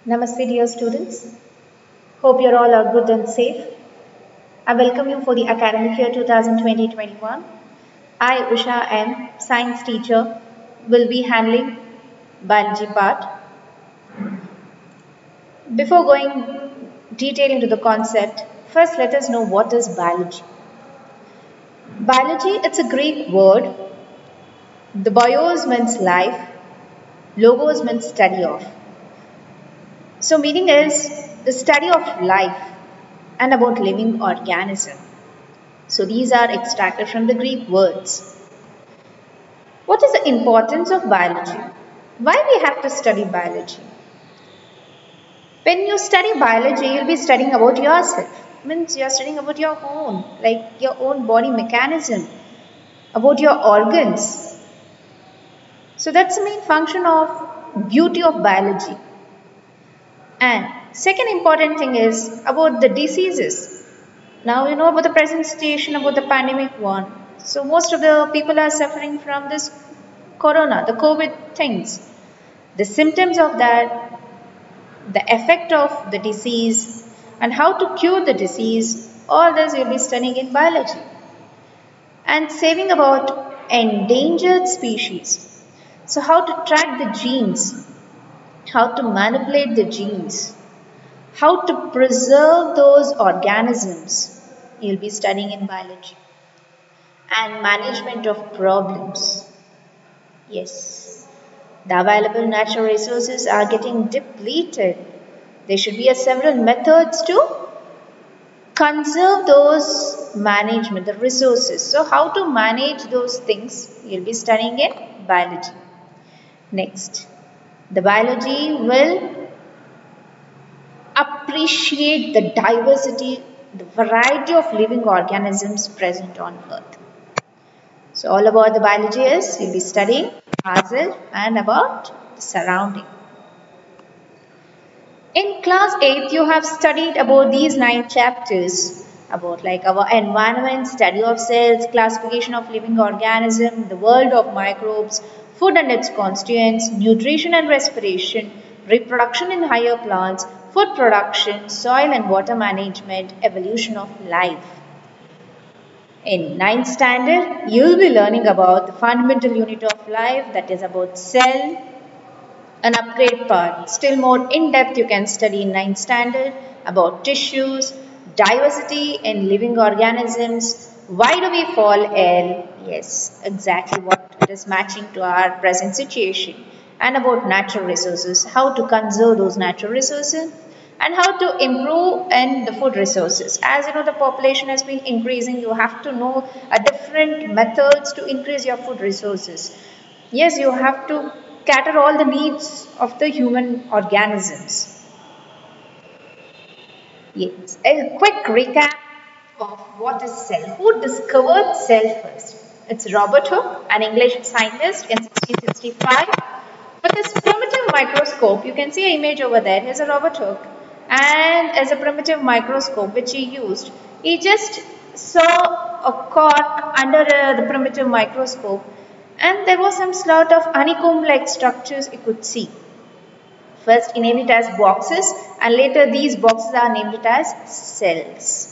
Namaste dear students. Hope you all are good and safe. I welcome you for the academic year 2020-21. I, Usha M, science teacher, will be handling biology part. Before going detail into the concept, first let us know what is biology. Biology, it's a Greek word. The bios means life, logos means study of. So meaning is the study of life and about living organism. So these are extracted from the Greek words. What is the importance of biology? Why we have to study biology? When you study biology, you'll be studying about yourself. Means you're studying about your own, like your own body mechanism, about your organs. So that's the main function of beauty of biology. And second important thing is about the diseases. Now you know about the present situation, about the pandemic one. So most of the people are suffering from this corona, the COVID things. The symptoms of that, the effect of the disease, and how to cure the disease, all this you'll be studying in biology. And saving about endangered species. So how to track the genes, how to manipulate the genes, how to preserve those organisms, you'll be studying in biology. And management of problems. Yes, the available natural resources are getting depleted. There should be several methods to conserve those management, the resources. So how to manage those things, you'll be studying in biology. Next, the biology will appreciate the diversity, the variety of living organisms present on earth. So all about the biology is you'll be studying ourselves and about the surrounding. In class 8th you have studied about these 9 chapters about like our environment, study of cells, classification of living organism, the world of microbes, food and its constituents, nutrition and respiration, reproduction in higher plants, food production, soil and water management, evolution of life. In 9th standard, you will be learning about the fundamental unit of life, that is about cell, an upgrade part. Still more in depth you can study in 9th standard about tissues, diversity in living organisms, why do we fall ill? Yes, exactly what it is matching to our present situation. And about natural resources, how to conserve those natural resources and how to improve in the food resources. As you know, the population has been increasing. You have to know different methods to increase your food resources. Yes, you have to cater all the needs of the human organisms. Yes, a quick recap of what is cell. Who discovered cell first? It's Robert Hooke, an English scientist in 1665. With his primitive microscope, you can see an image over there. Here's a Robert Hooke. And as a primitive microscope which he used, he just saw a cork under the primitive microscope, and there was some sort of honeycomb-like structures he could see. First he named it as boxes, and later these boxes are named it as cells.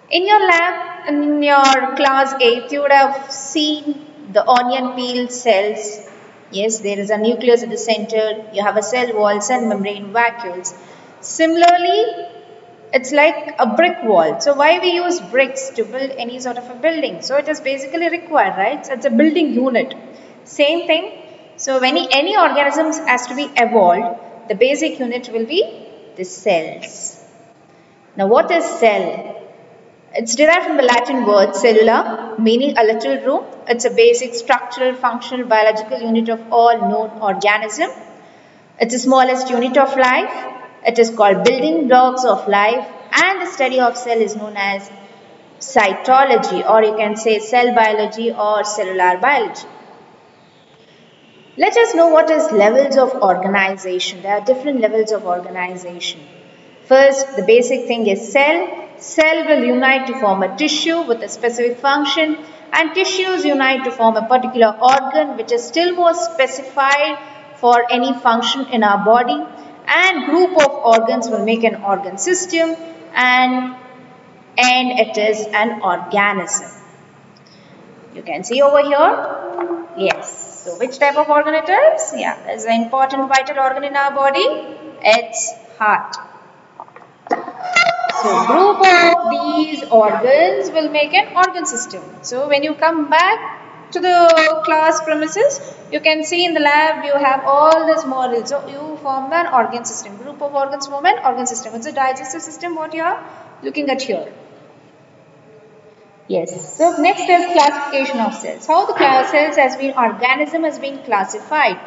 In your lab, in your class 8, you would have seen the onion peel cells. Yes, there is a nucleus at the center. You have a cell wall, cell membrane, vacuoles. Similarly, it's like a brick wall. So why we use bricks to build any sort of a building? So it is basically required, right? So it's a building unit. Same thing. So when any organisms has to be evolved, the basic unit will be the cells. Now what is cell? It's derived from the Latin word cellula, meaning a little room. It's a basic structural, functional, biological unit of all known organism. It's the smallest unit of life. It is called building blocks of life, and the study of cell is known as cytology, or you can say cell biology or cellular biology. Let us know what is levels of organization. There are different levels of organization. First, the basic thing is cell. Cell will unite to form a tissue with a specific function, and tissues unite to form a particular organ which is still more specified for any function in our body. and group of organs will make an organ system, and it is an organism. You can see over here. Yes. So which type of organ it is? Yeah, it's an important vital organ in our body. It's heart. So group of these organs will make an organ system. So when you come back to the class premises, you can see in the lab you have all this model. So you form an organ system. Group of organs form an organ system. It's a digestive system what you are looking at here. Yes. So next is classification of cells. How the cells organism has been classified.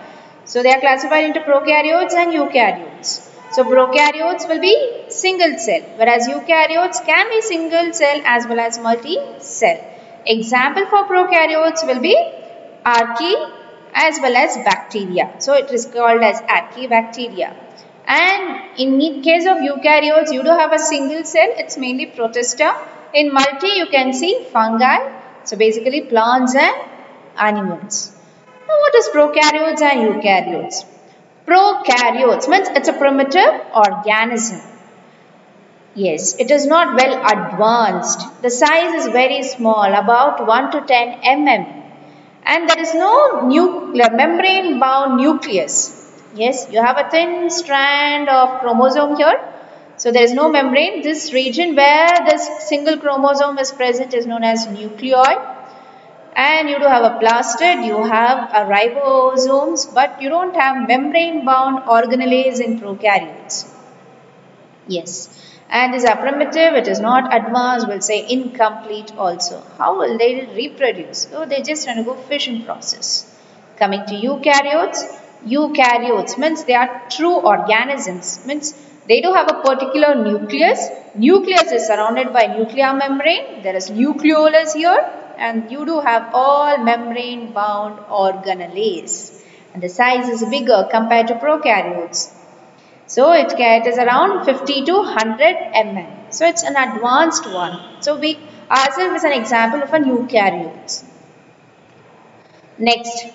So they are classified into prokaryotes and eukaryotes. So prokaryotes will be single cell, whereas eukaryotes can be single cell as well as multi-cell. Example for prokaryotes will be archaea as well as bacteria. So it is called as archaebacteria. And in case of eukaryotes, you do have a single cell. It's mainly protista. In multi, you can see fungi. So basically plants and animals. Now what is prokaryotes and eukaryotes? Prokaryotes means it's a primitive organism. Yes, it is not well advanced. The size is very small, about 1 to 10 mm. And there is no membrane bound nucleus. Yes, you have a thin strand of chromosome here. So there is no membrane. This region where this single chromosome is present is known as nucleoid. And you do have a plastid, you have a ribosomes, but you don't have membrane bound organelles in prokaryotes. Yes. And these are primitive, it is not advanced, we'll say incomplete also. How will they reproduce? So they just undergo fission process. Coming to eukaryotes means they are true organisms, means they do have a particular nucleus. Nucleus is surrounded by nuclear membrane. There is nucleolus here, and you do have all membrane bound organelles. And the size is bigger compared to prokaryotes. So it is around 50 to 100 mm. So it's an advanced one. So ourselves is an example of a eukaryotes. Next,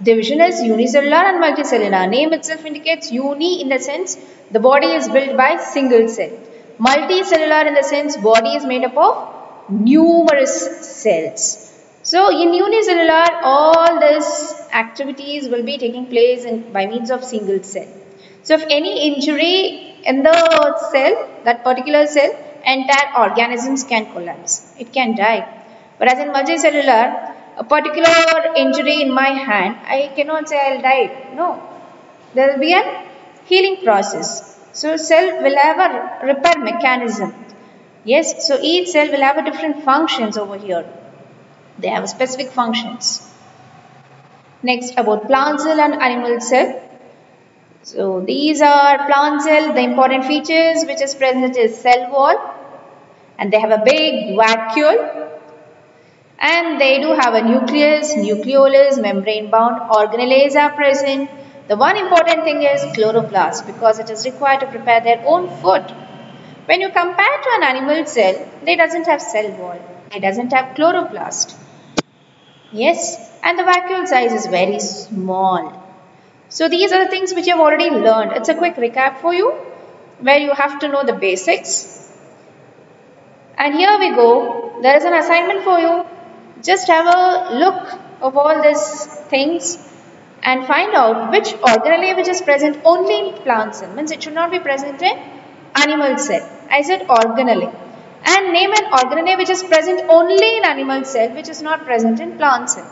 divisionals, unicellular and multicellular. Name itself indicates uni in the sense the body is built by single cell. Multicellular in the sense body is made up of numerous cells. So in unicellular, all these activities will be taking place by means of single cell. So if any injury in the cell, that particular cell, entire organisms can collapse. It can die. Whereas in multicellular, a particular injury in my hand, I cannot say I'll die. No. There will be a healing process. So cell will have a repair mechanism. Yes, so each cell will have a different functions over here. They have specific functions. Next, about plant cell and animal cell. So these are plant cell. The important features which is present is cell wall, and they have a big vacuole, and they do have a nucleus, nucleolus, membrane bound organelles are present. The one important thing is chloroplast, because it is required to prepare their own food. When you compare to an animal cell, they doesn't have cell wall, it doesn't have chloroplast. Yes, and the vacuole size is very small. So these are the things which you have already learned. It's a quick recap for you, where you have to know the basics. And here we go. There is an assignment for you. Just have a look of all these things and find out which organelle which is present only in plant cell. Means it should not be present in animal cell. I said organelle. And name an organelle which is present only in animal cell, which is not present in plant cell.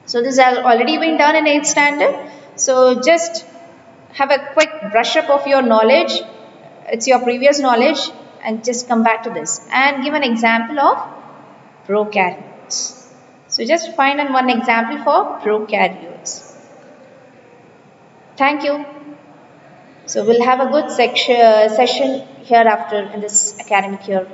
So this has already been done in 8th standard. So just have a quick brush up of your knowledge. It's your previous knowledge, and just come back to this and give an example of prokaryotes. So just find one example for prokaryotes. Thank you. So we'll have a good session hereafter in this academic year.